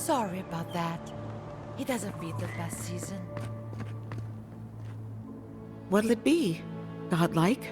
Sorry about that. He doesn't beat the best season. What'll it be? Godlike?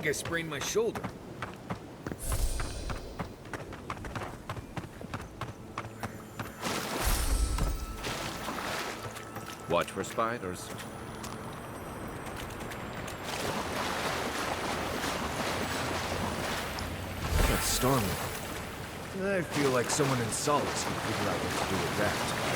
I sprained my shoulder. Watch for spiders. That's stormy. I feel like someone in Solace can figure out what to do with that.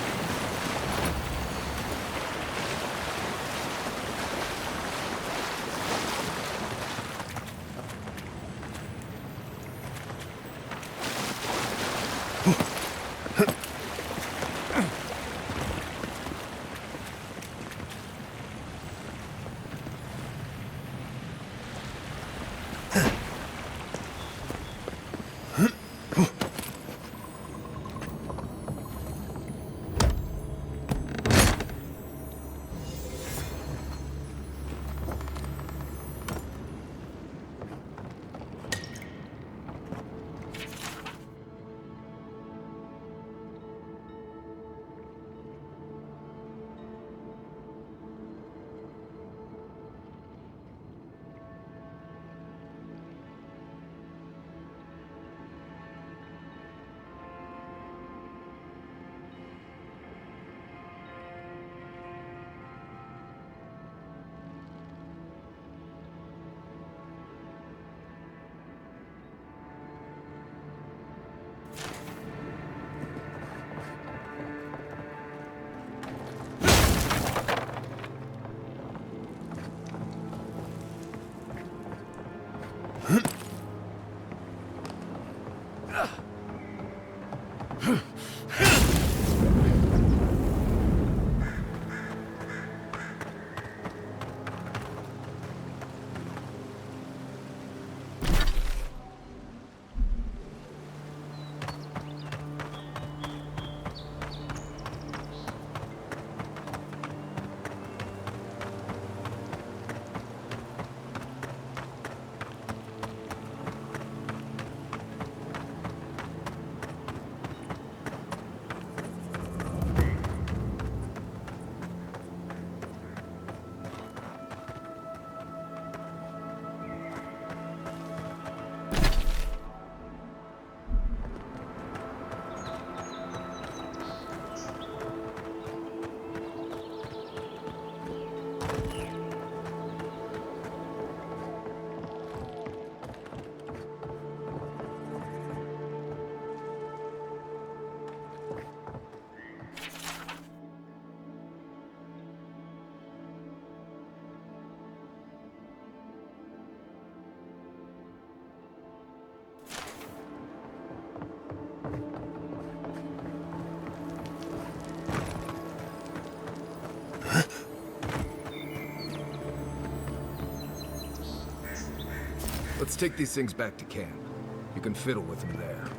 Let's take these things back to camp. You can fiddle with them there.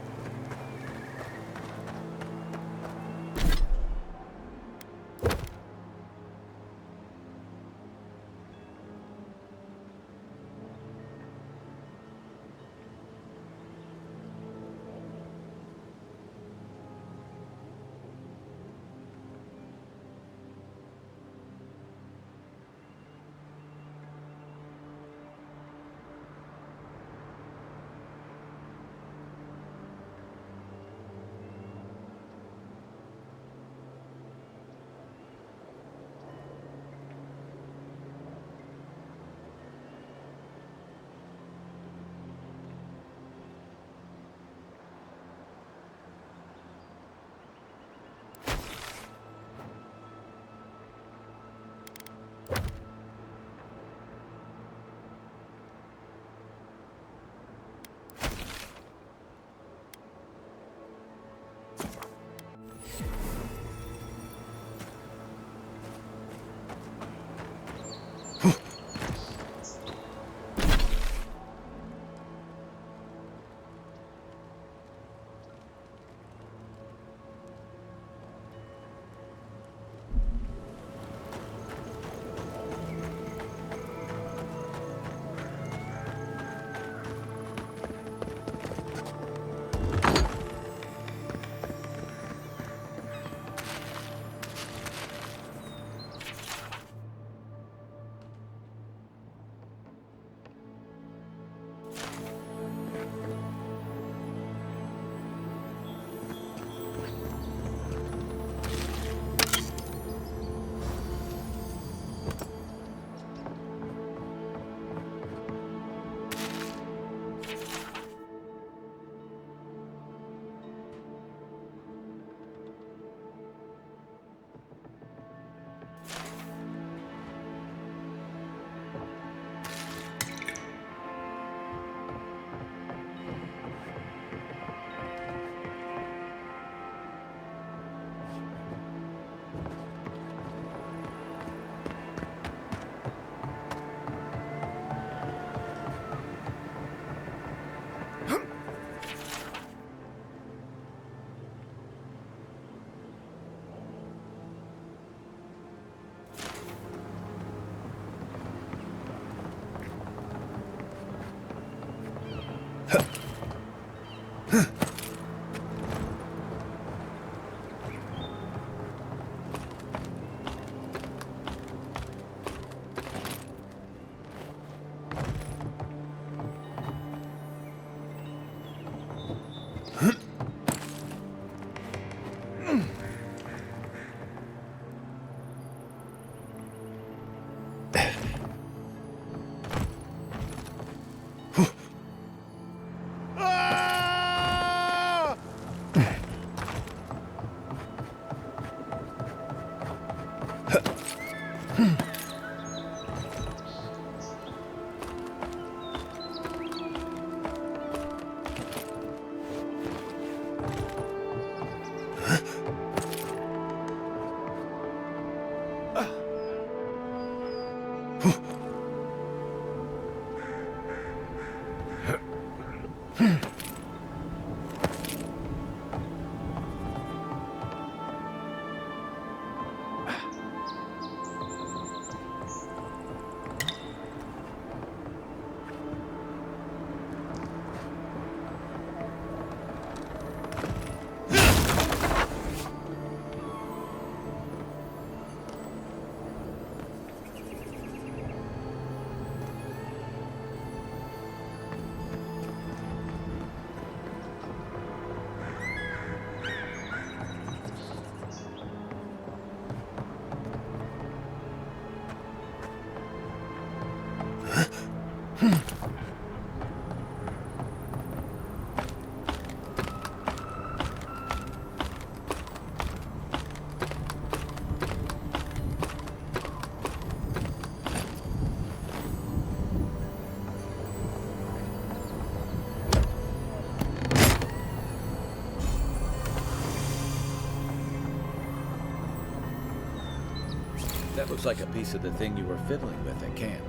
That looks like a piece of the thing you were fiddling with at camp.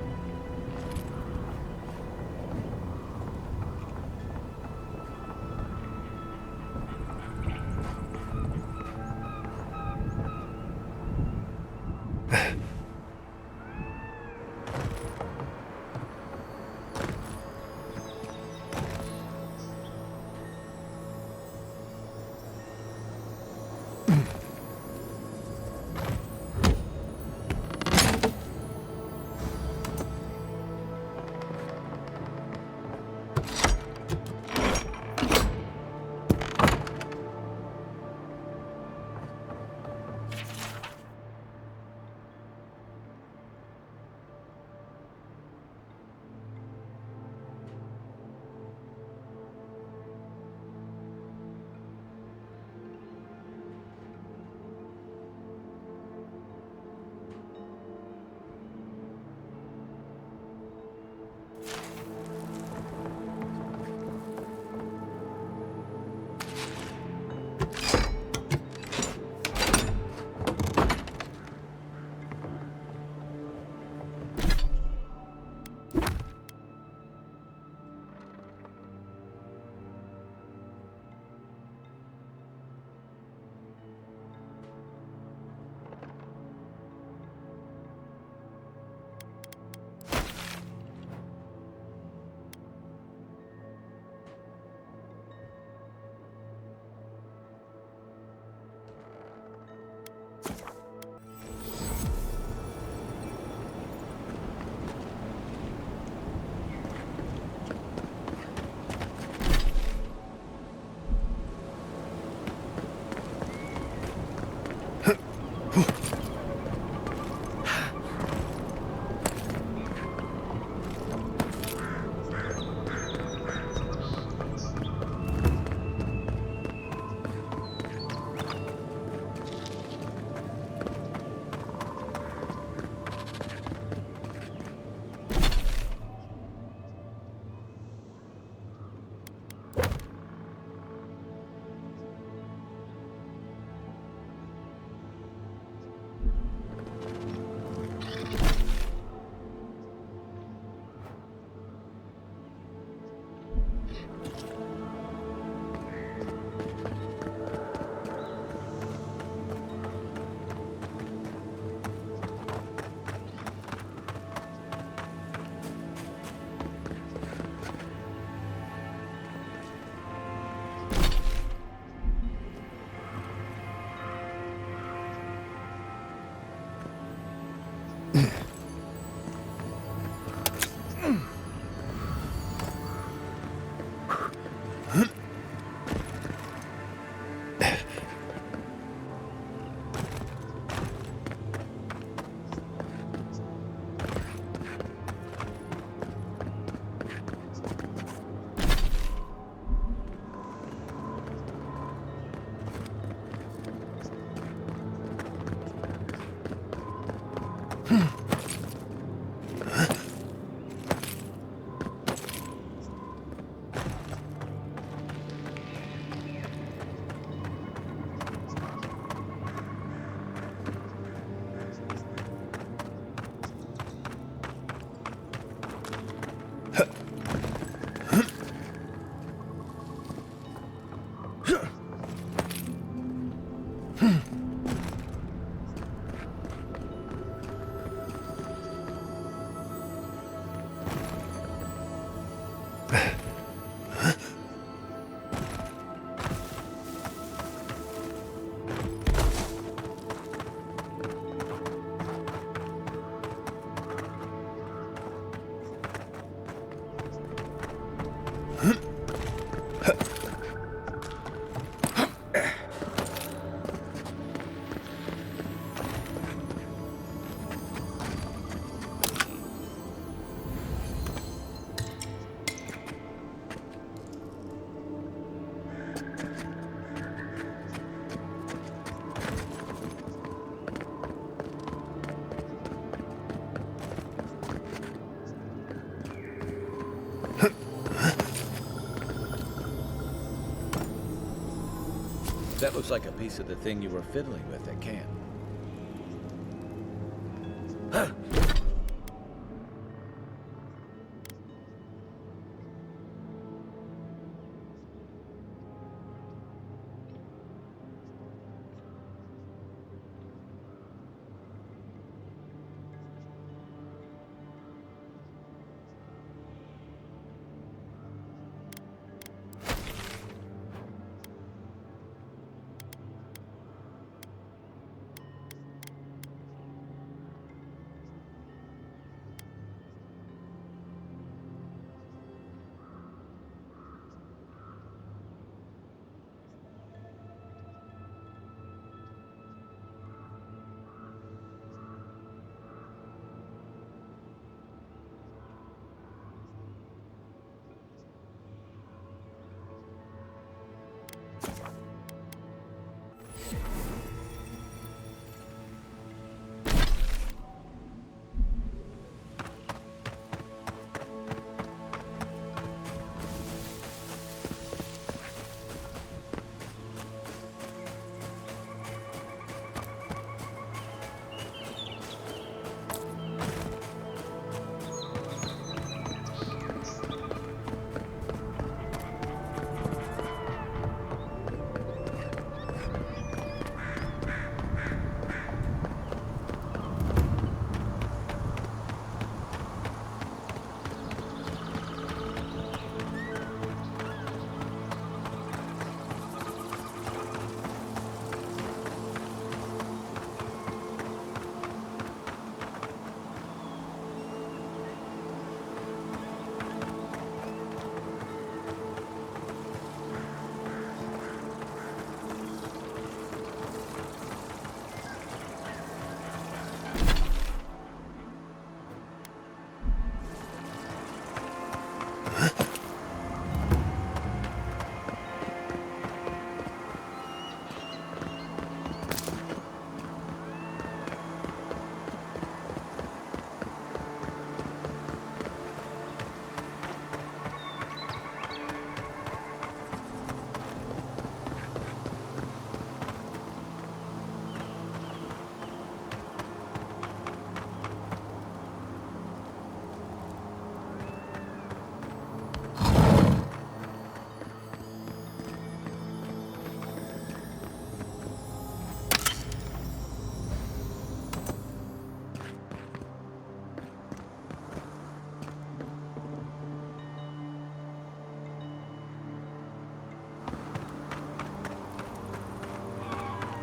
That looks like a piece of the thing you were fiddling with at camp.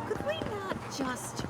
Could we not just...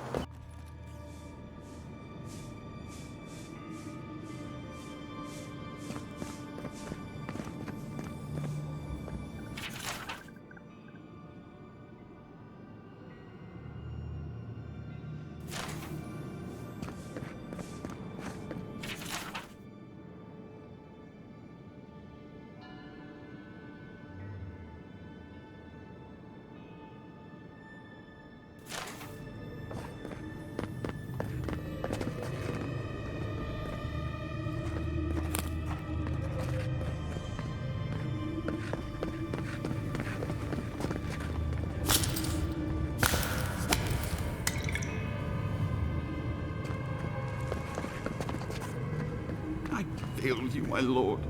I fail you, my lord.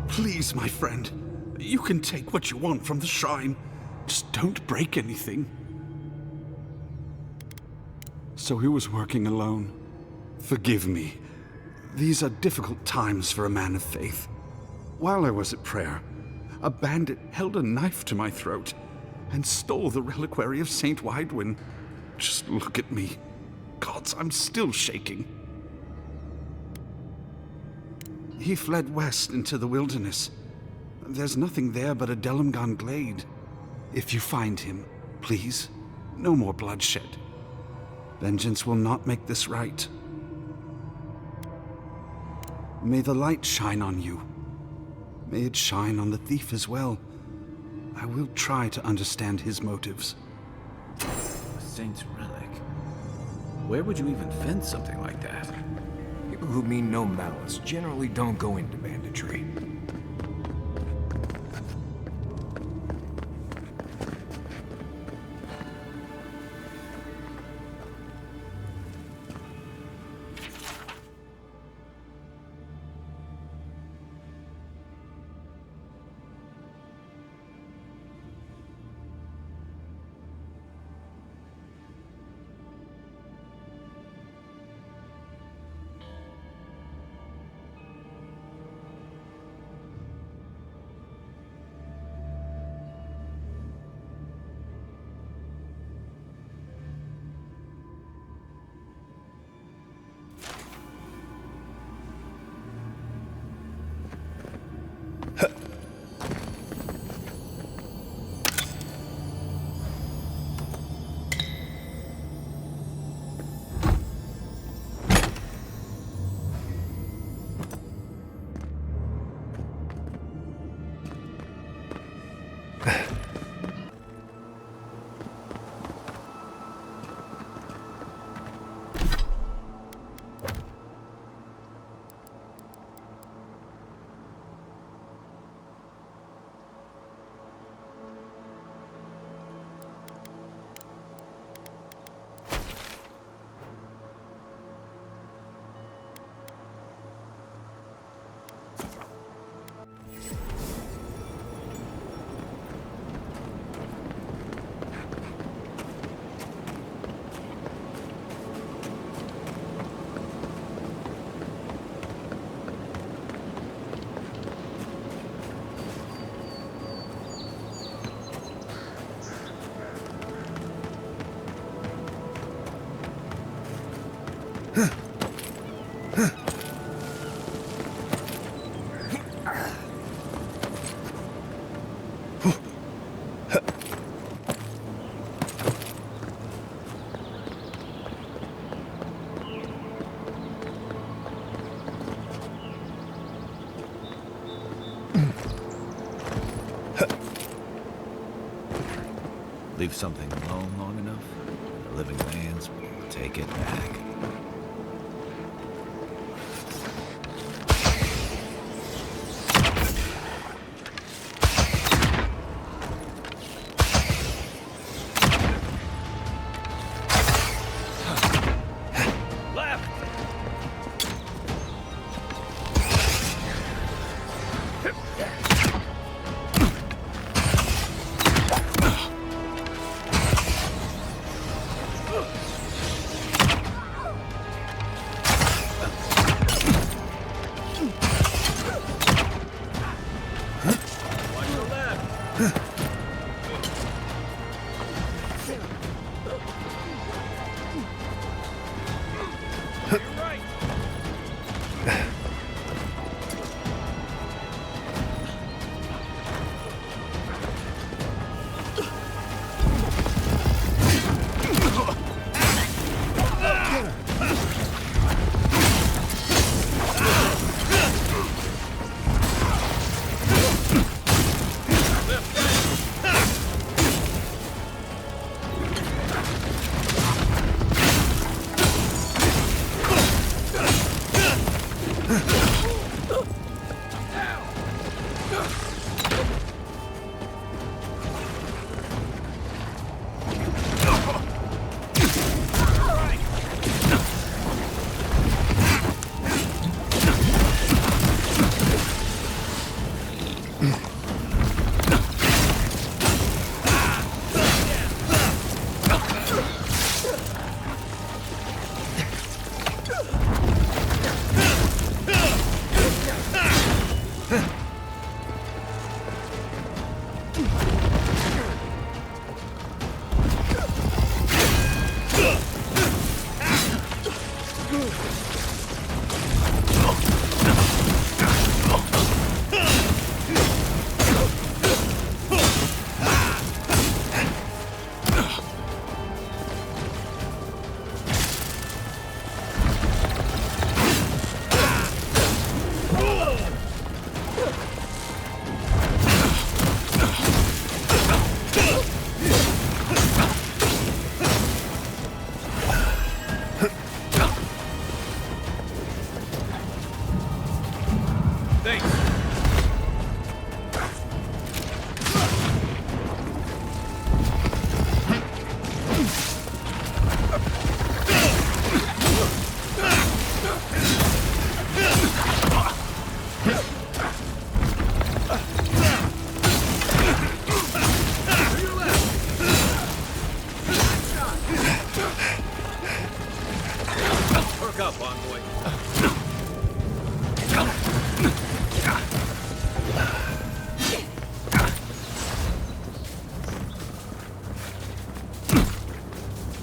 Please, my friend, you can take what you want from the shrine. Just don't break anything. So he was working alone. Forgive me. These are difficult times for a man of faith. While I was at prayer, a bandit held a knife to my throat and stole the reliquary of Saint Widwin. Just look at me. Gods, I'm still shaking. He fled west into the wilderness. There's nothing there but a Delumgan glade. If you find him, please, no more bloodshed. Vengeance will not make this right. May the light shine on you. May it shine on the thief as well. I will try to understand his motives. A saint's relic. Where would you even find something like that? People who mean no malice generally don't go into banditry. Leave something alone long enough, the living lands will take it back.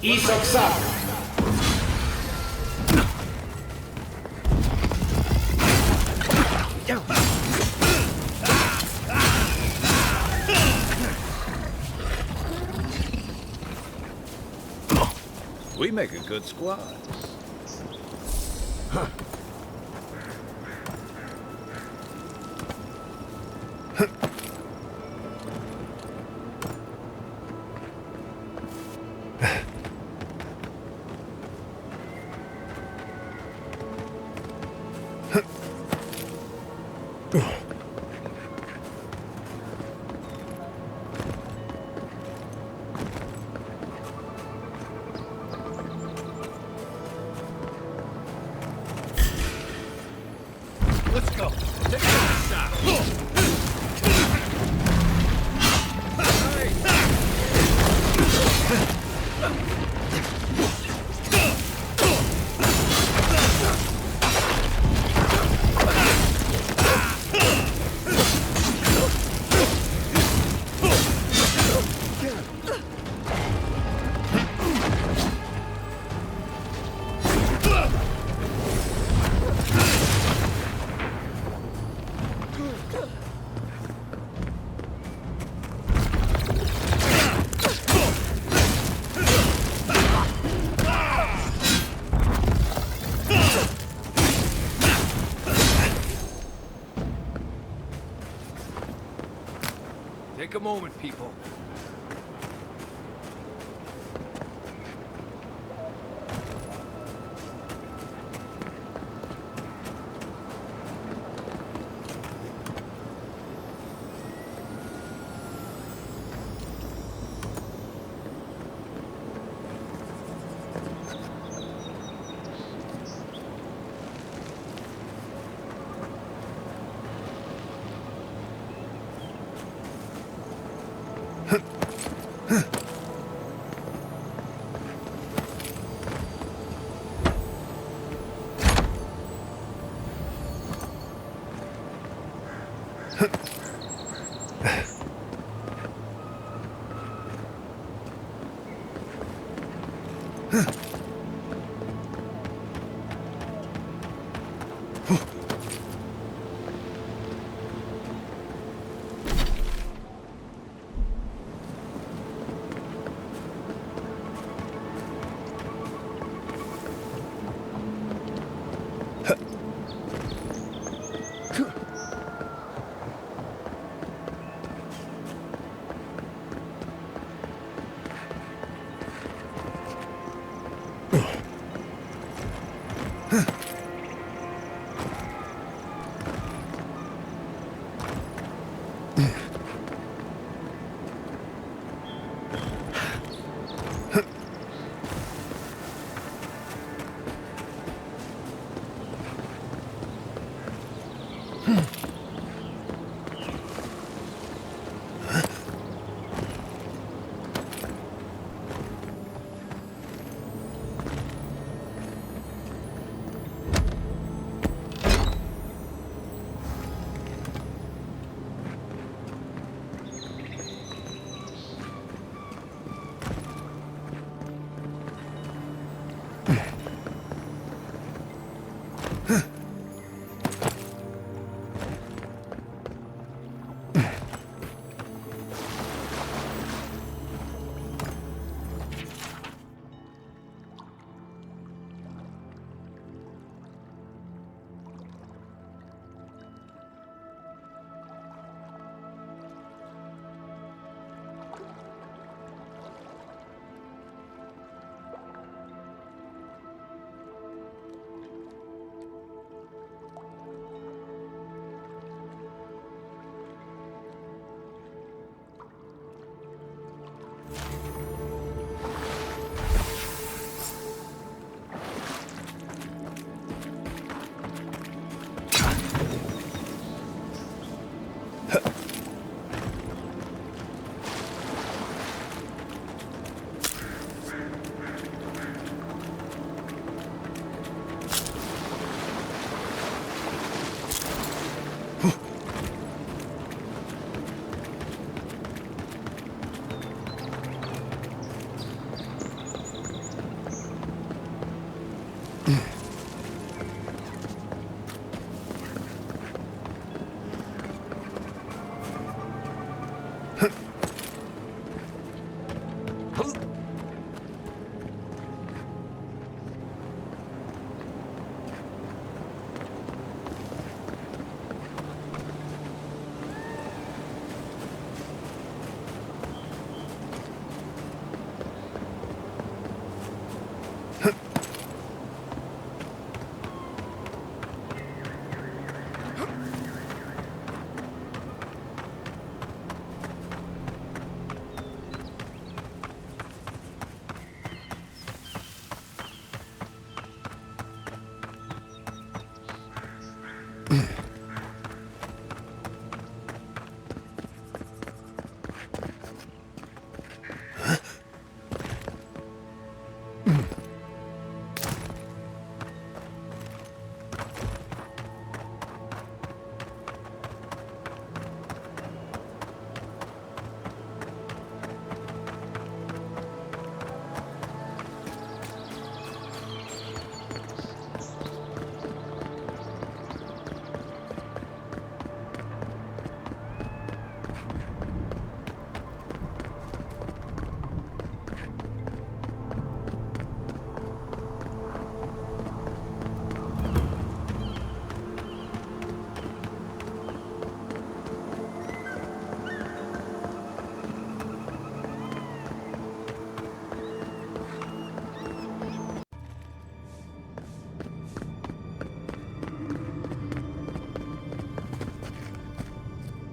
Isoksak. We make a good squad. Let's go. Take a shot. Take a moment, people.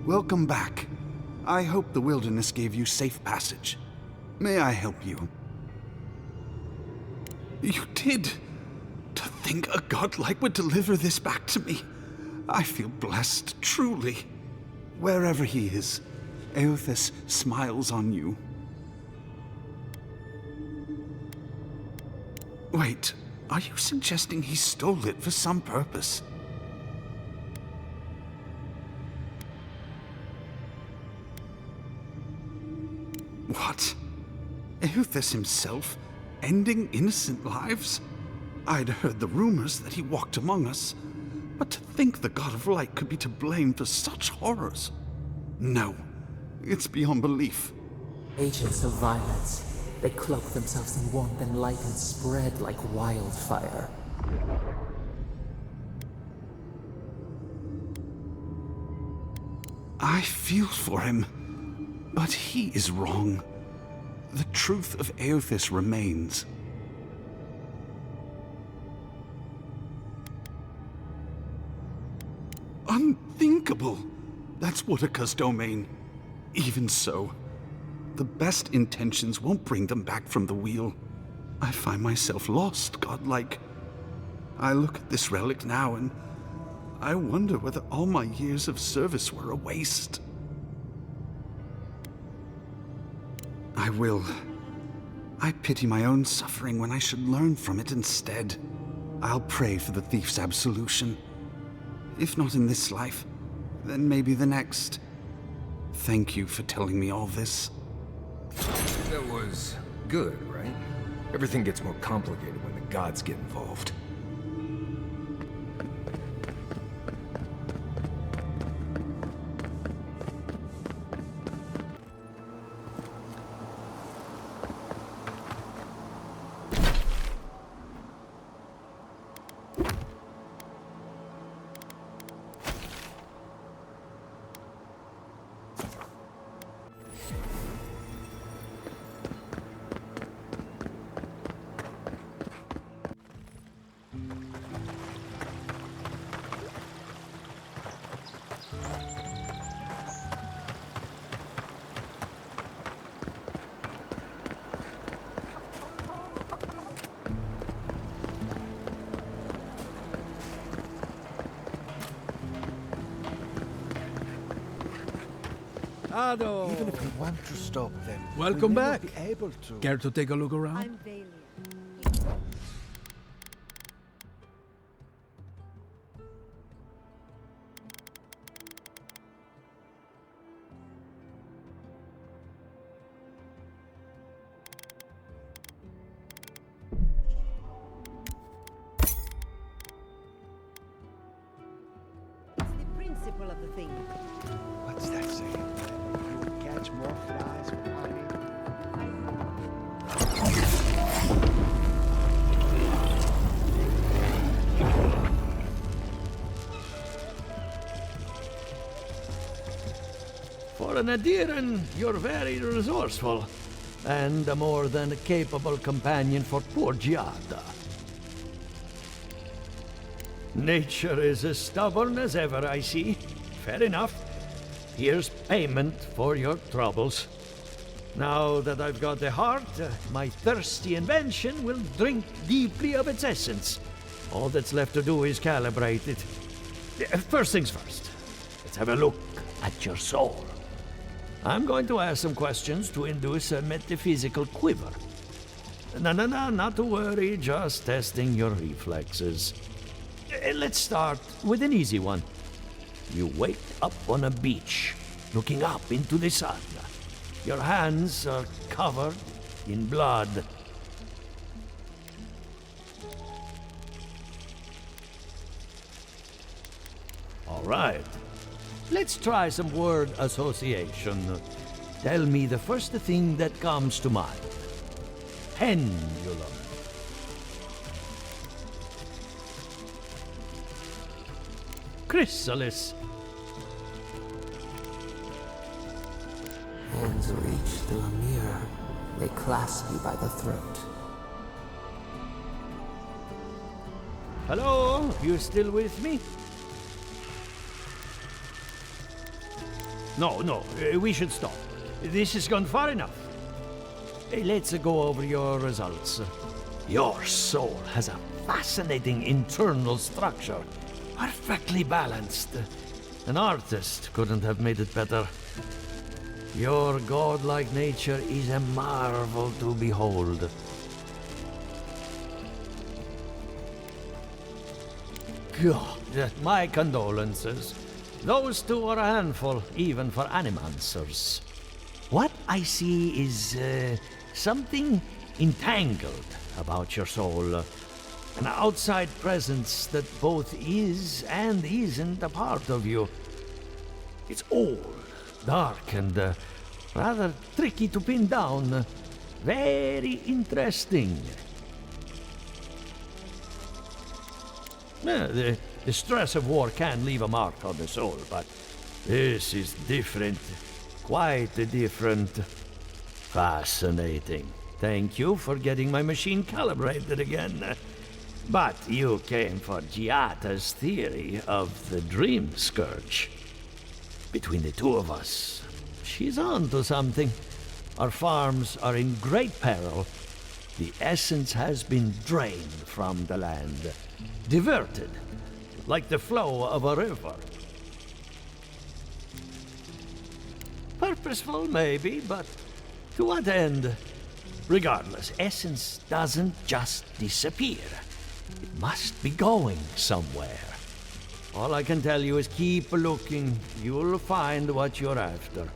Welcome back. I hope the wilderness gave you safe passage. May I help you? You did! To think a godlike would deliver this back to me. I feel blessed, truly. Wherever he is, Eothas smiles on you. Wait, are you suggesting he stole it for some purpose? What? Eothas himself, ending innocent lives? I'd heard the rumors that he walked among us, but to think the God of Light could be to blame for such horrors. No, it's beyond belief. Agents of violence. They cloak themselves in warmth and light and spread like wildfire. I feel for him, but he is wrong. The truth of Eothas remains. Unthinkable! That's Woodaka's domain. Even so, the best intentions won't bring them back from the wheel. I find myself lost, godlike. I look at this relic now and I wonder whether all my years of service were a waste. I will. I pity my own suffering when I should learn from it instead. I'll pray for the thief's absolution. If not in this life, then maybe the next. Thank you for telling me all this. That was good, right? Everything gets more complicated when the gods get involved. Even if we want to stop them, Welcome we may back. not be able to. Care to take a look around? I'm Valia. It's the principle of the thing. What's that saying? You will catch more flies with honey. For an Adiran, you're very resourceful, and a more than capable companion for poor Giada. Nature is as stubborn as ever, I see. Fair enough. Here's payment for your troubles. Now that I've got the heart, my thirsty invention will drink deeply of its essence. All that's left to do is calibrate it. First things first, let's have a look at your soul. I'm going to ask some questions to induce a metaphysical quiver. No, not to worry, just testing your reflexes. Let's start with an easy one. You wake up on a beach, looking up into the sun. Your hands are covered in blood. All right. Let's try some word association. Tell me the first thing that comes to mind. Pendulum. Chrysalis. Hands reach through a mirror. They clasp you by the throat. Hello? You still with me? No, we should stop. This has gone far enough. Let's go over your results. Your soul has a fascinating internal structure, perfectly balanced. An artist couldn't have made it better. Your godlike nature is a marvel to behold. God, my condolences. Those two are a handful, even for animancers. What I see is something entangled about your soul. An outside presence that both is and isn't a part of you. It's old, dark, and rather tricky to pin down. Very interesting. The stress of war can leave a mark on the soul, but this is different. Quite different. Fascinating. Thank you for getting my machine calibrated again. But you came for Giata's theory of the Dream Scourge. Between the two of us, she's on to something. Our farms are in great peril. The essence has been drained from the land. Diverted, like the flow of a river. Purposeful, maybe, but to what end? Regardless, essence doesn't just disappear. It must be going somewhere. All I can tell you is keep looking. You'll find what you're after.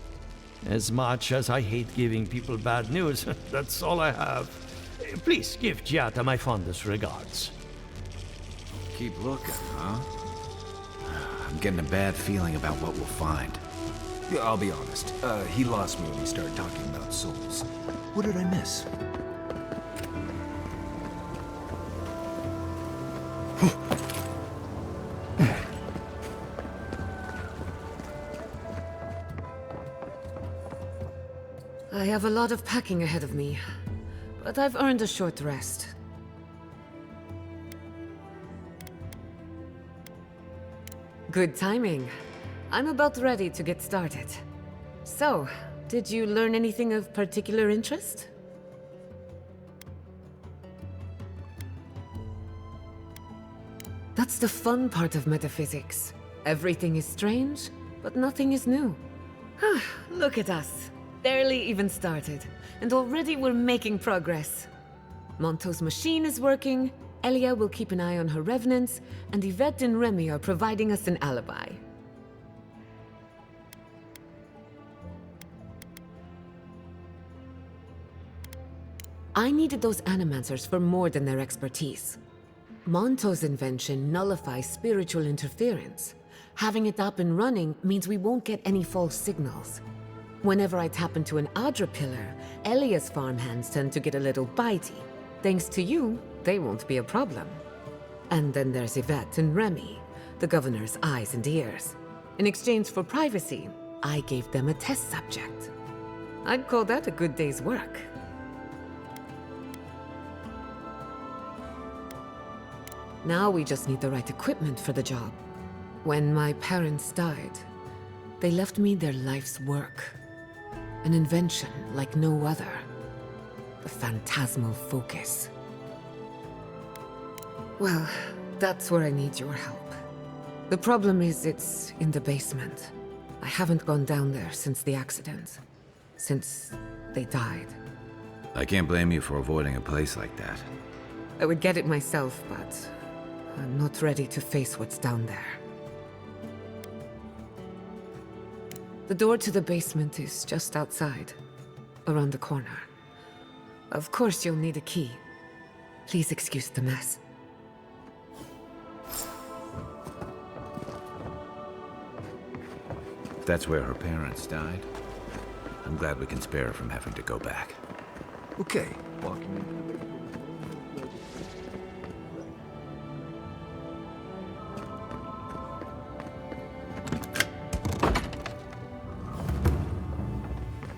As much as I hate giving people bad news, that's all I have. Please give Giata my fondest regards. Keep looking, huh? I'm getting a bad feeling about what we'll find. Yeah, I'll be honest. He lost me when we started talking about souls. What did I miss? I have a lot of packing ahead of me, but I've earned a short rest. Good timing. I'm about ready to get started. So, did you learn anything of particular interest? That's the fun part of metaphysics. Everything is strange, but nothing is new. Look at us. Barely even started, and already we're making progress. Monto's machine is working, Elia will keep an eye on her revenants, and Yvette and Remy are providing us an alibi. I needed those animancers for more than their expertise. Monto's invention nullifies spiritual interference. Having it up and running means we won't get any false signals. Whenever I tap into an Adra pillar, Elia's farmhands tend to get a little bitey. Thanks to you, they won't be a problem. And then there's Yvette and Remy, the governor's eyes and ears. In exchange for privacy, I gave them a test subject. I'd call that a good day's work. Now we just need the right equipment for the job. When my parents died, they left me their life's work. An invention like no other. The phantasmal focus. Well, that's where I need your help. The problem is it's in the basement. I haven't gone down there since the accident. Since they died. I can't blame you for avoiding a place like that. I would get it myself, but I'm not ready to face what's down there. The door to the basement is just outside, around the corner. Of course you'll need a key. Please excuse the mess. If that's where her parents died, I'm glad we can spare her from having to go back. Okay, walking in.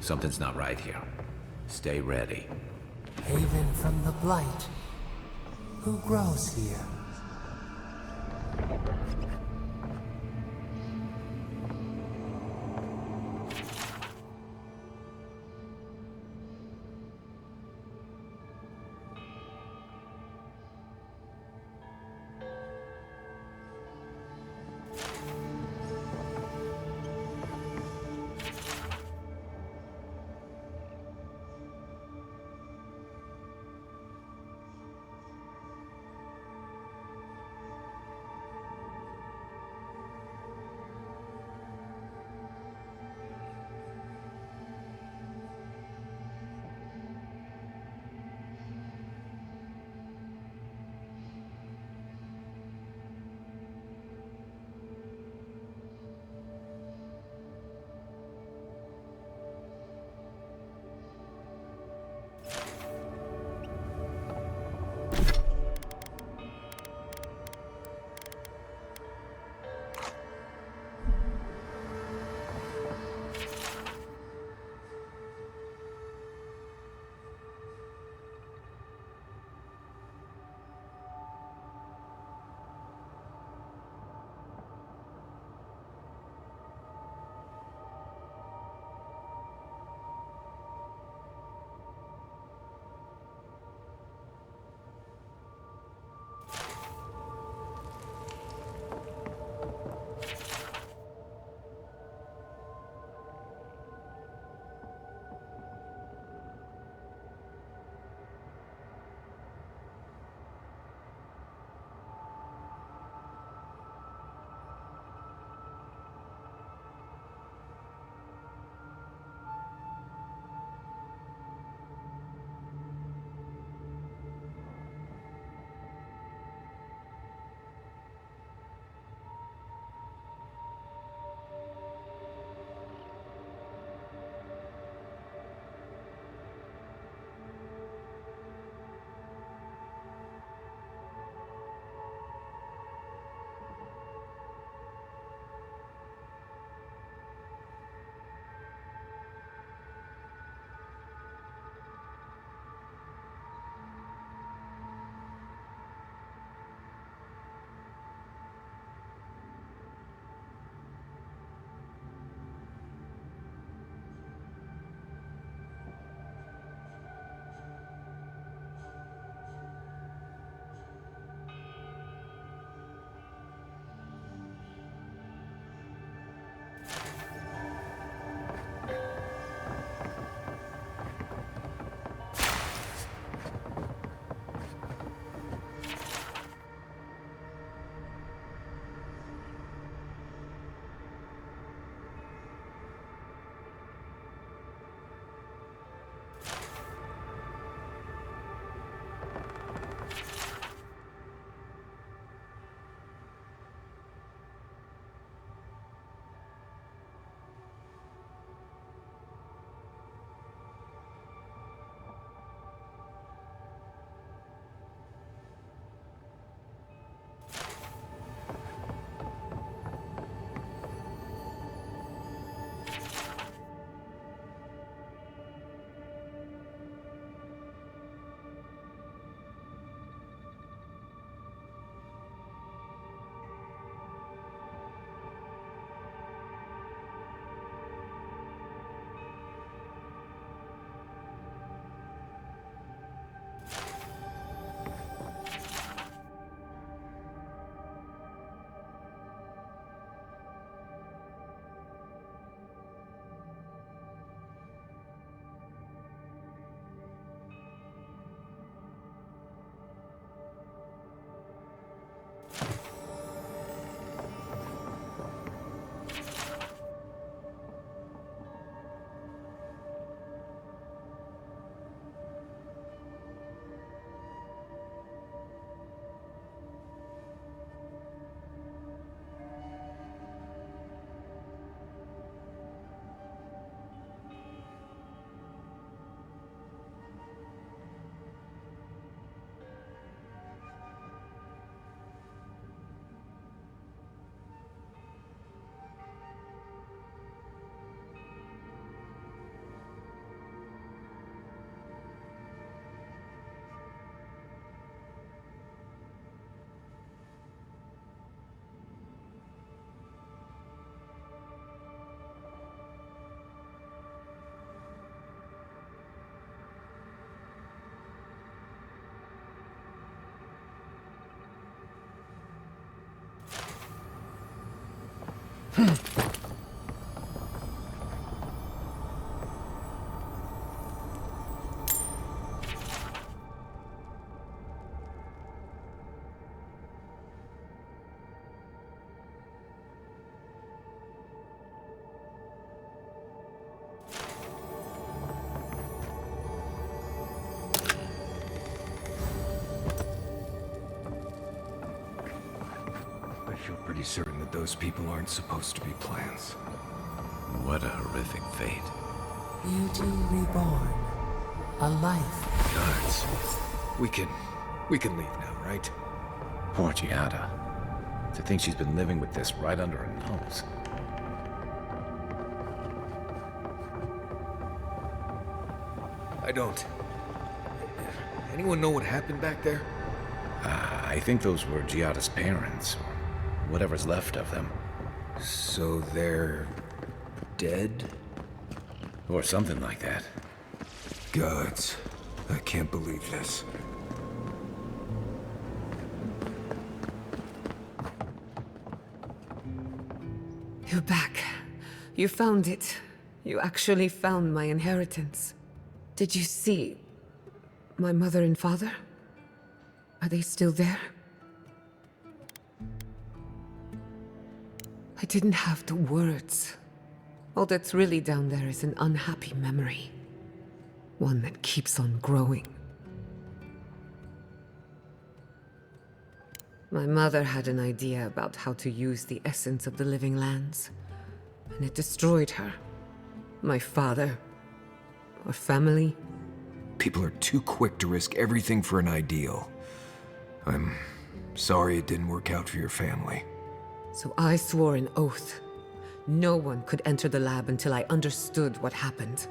Something's not right here. Stay ready. Haven from the blight. Who grows here? I feel pretty certain that those people aren't supposed to be plants. What a horrific fate. Beauty reborn. A life. Guards. We can leave now, right? Poor Giada. To think she's been living with this right under her nose. I don't. Anyone know what happened back there? I think those were Giada's parents, or whatever's left of them. So they're dead? Or something like that. Gods, I can't believe this. You're back. You found it. You actually found my inheritance. Did you see my mother and father? Are they still there? I didn't have the words. All that's really down there is an unhappy memory. One that keeps on growing. My mother had an idea about how to use the essence of the living lands, and it destroyed her. My father, our family. People are too quick to risk everything for an ideal. I'm sorry it didn't work out for your family. So I swore an oath. No one could enter the lab until I understood what happened.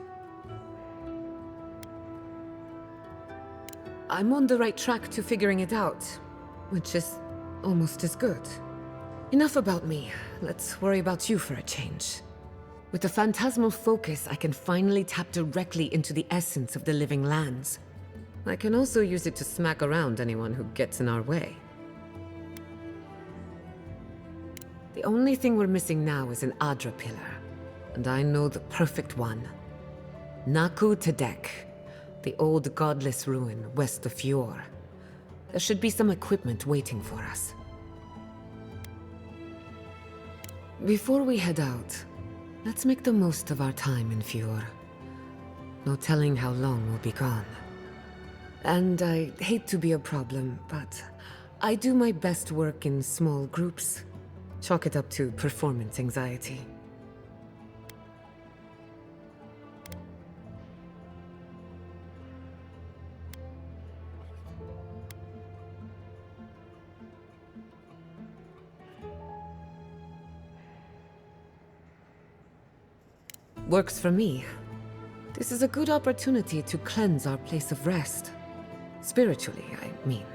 I'm on the right track to figuring it out, which is almost as good. Enough about me. Let's worry about you for a change. With the phantasmal focus, I can finally tap directly into the essence of the living lands. I can also use it to smack around anyone who gets in our way. The only thing we're missing now is an Adra pillar, and I know the perfect one. Naku Tedek, the old godless ruin west of Fjord. There should be some equipment waiting for us. Before we head out, let's make the most of our time in Fjord. No telling how long we'll be gone. And I hate to be a problem, but I do my best work in small groups. Chalk it up to performance anxiety. Works for me. This is a good opportunity to cleanse our place of rest. Spiritually, I mean.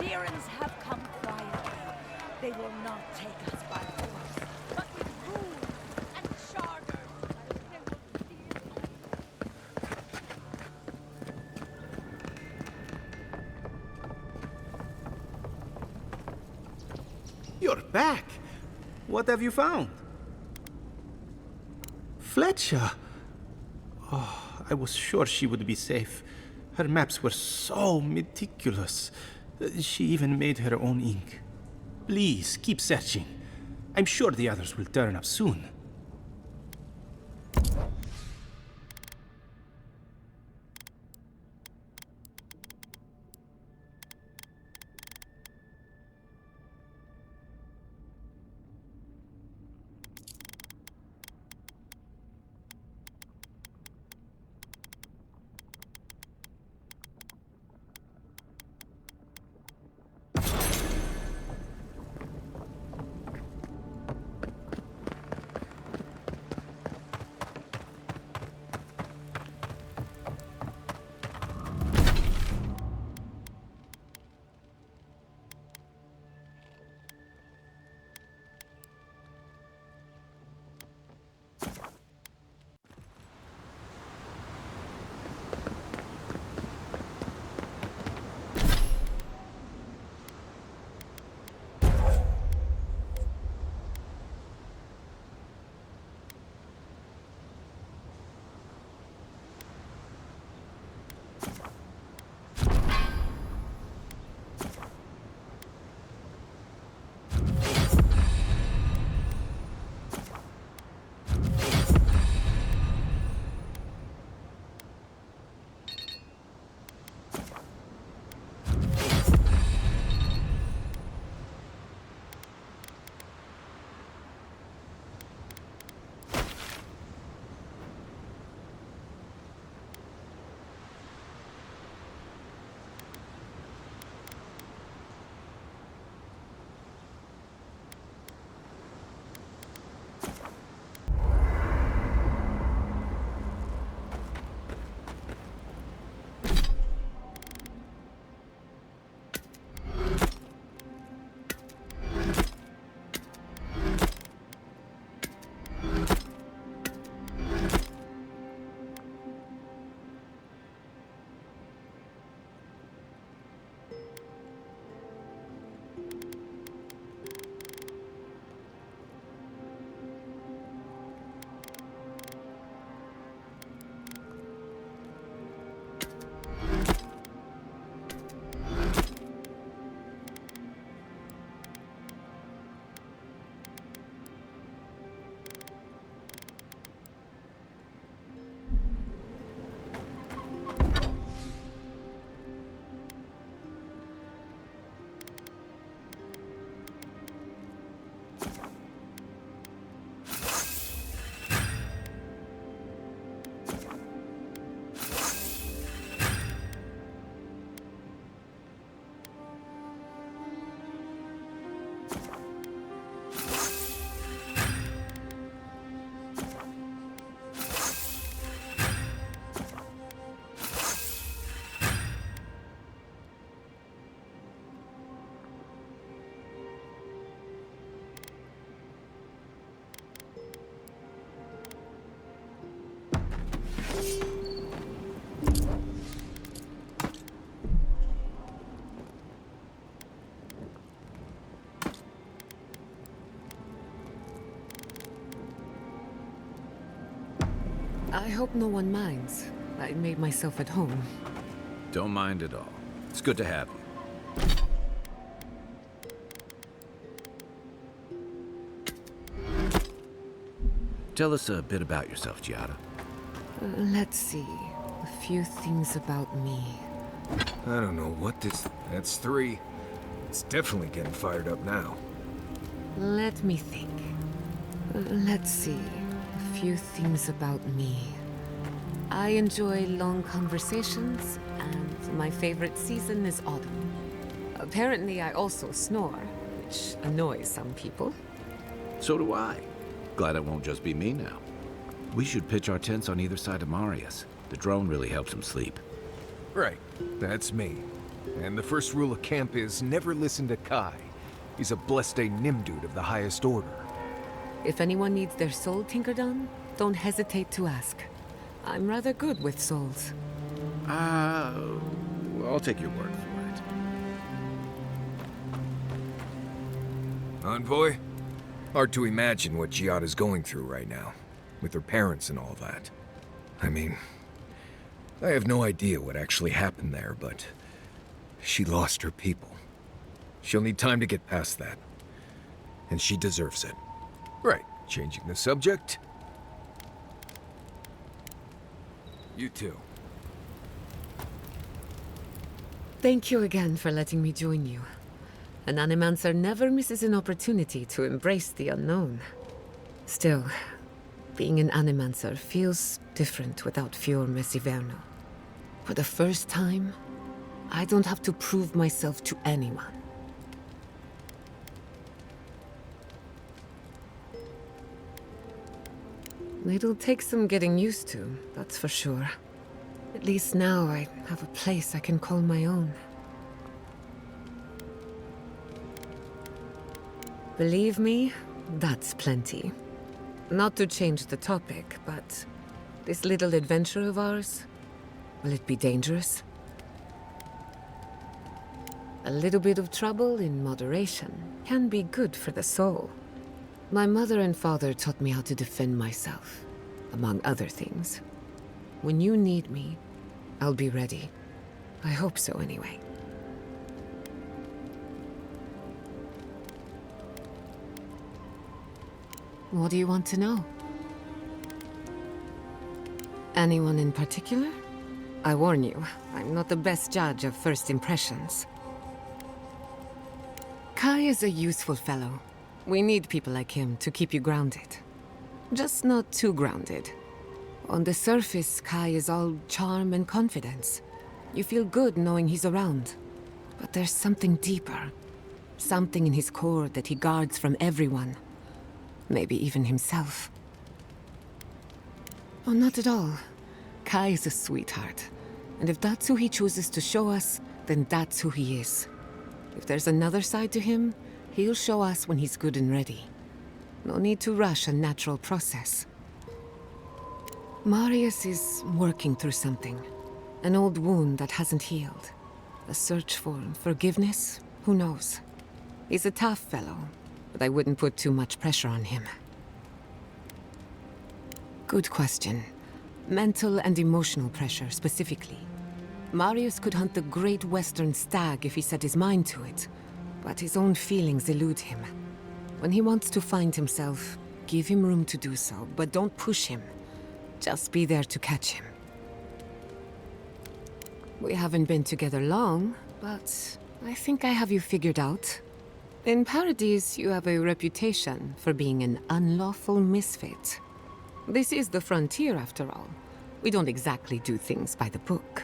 Sirens have come quietly. They will not take us by force, but with rules and charters. They will steal. You're back. What have you found? Fletcher. Oh, I was sure she would be safe. Her maps were so meticulous. She even made her own ink. Please, keep searching. I'm sure the others will turn up soon. I hope no one minds. I made myself at home. Don't mind at all. It's good to have you. Tell us a bit about yourself, Giada. Let's see. A few things about me. I don't know what this... That's 3. It's definitely getting fired up now. Let me think. Let's see. A few things about me. I enjoy long conversations, and my favorite season is autumn. Apparently, I also snore, which annoys some people. So do I. Glad it won't just be me now. We should pitch our tents on either side of Marius. The drone really helps him sleep. Right. That's me. And the first rule of camp is never listen to Kai. He's a blessed Nimdude of the highest order. If anyone needs their soul tinkered on, don't hesitate to ask. I'm rather good with souls. I'll take your word for it. Envoy? Hard to imagine what Giada's going through right now, with her parents and all that. I mean, I have no idea what actually happened there, but she lost her people. She'll need time to get past that. And she deserves it. Right, changing the subject. You too. Thank you again for letting me join you. An Animancer never misses an opportunity to embrace the unknown. Still, being an Animancer feels different without Fior Messiverno. For the first time, I don't have to prove myself to anyone. It'll take some getting used to, that's for sure. At least now I have a place I can call my own. Believe me, that's plenty. Not to change the topic, but this little adventure of ours, will it be dangerous? A little bit of trouble in moderation can be good for the soul. My mother and father taught me how to defend myself, among other things. When you need me, I'll be ready. I hope so, anyway. What do you want to know? Anyone in particular? I warn you, I'm not the best judge of first impressions. Kai is a useful fellow. We need people like him to keep you grounded. Just not too grounded. On the surface, Kai is all charm and confidence. You feel good knowing he's around. But there's something deeper. Something in his core that he guards from everyone. Maybe even himself. Oh, not at all. Kai is a sweetheart. And if that's who he chooses to show us, then that's who he is. If there's another side to him, he'll show us when he's good and ready. No need to rush a natural process. Marius is working through something. An old wound that hasn't healed. A search for forgiveness? Who knows? He's a tough fellow, but I wouldn't put too much pressure on him. Good question. Mental and emotional pressure, specifically. Marius could hunt the great western stag if he set his mind to it, but his own feelings elude him. When he wants to find himself, give him room to do so, but don't push him. Just be there to catch him. We haven't been together long, but I think I have you figured out. In Paradise, you have a reputation for being an unlawful misfit. This is the frontier, after all. We don't exactly do things by the book.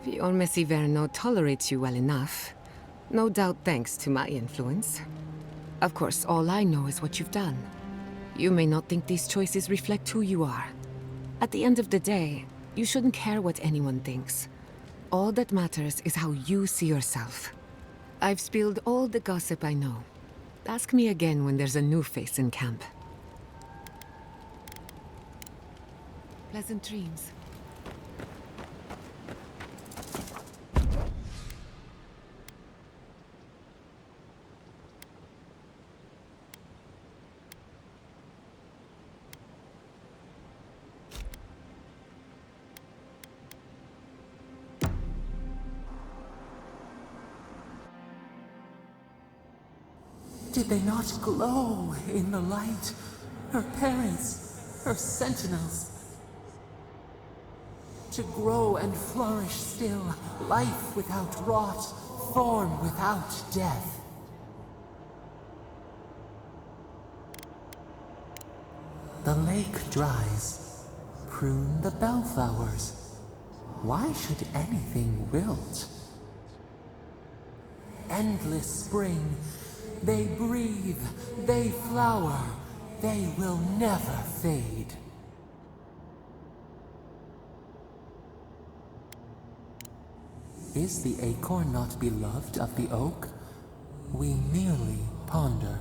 Fior Messiverno tolerates you well enough. No doubt thanks to my influence. Of course, all I know is what you've done. You may not think these choices reflect who you are. At the end of the day, you shouldn't care what anyone thinks. All that matters is how you see yourself. I've spilled all the gossip I know. Ask me again when there's a new face in camp. Pleasant dreams. Did they not glow in the light? Her parents, her sentinels. To grow and flourish still, life without rot, form without death. The lake dries. Prune the bellflowers. Why should anything wilt? Endless spring. They breathe, they flower, they will never fade. Is the acorn not beloved of the oak? We merely ponder.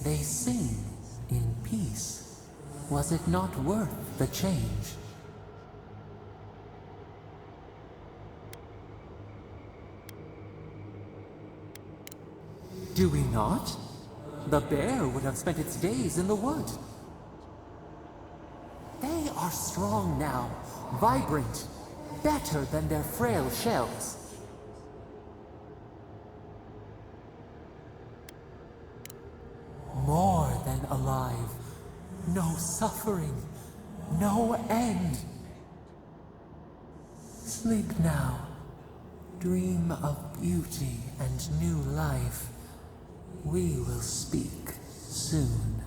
They sing in peace. Was it not worth the change? Do we not? The bear would have spent its days in the wood. They are strong now, vibrant, better than their frail shells. More than alive. No suffering, no end. Sleep now. Dream of beauty and new life. We will speak soon.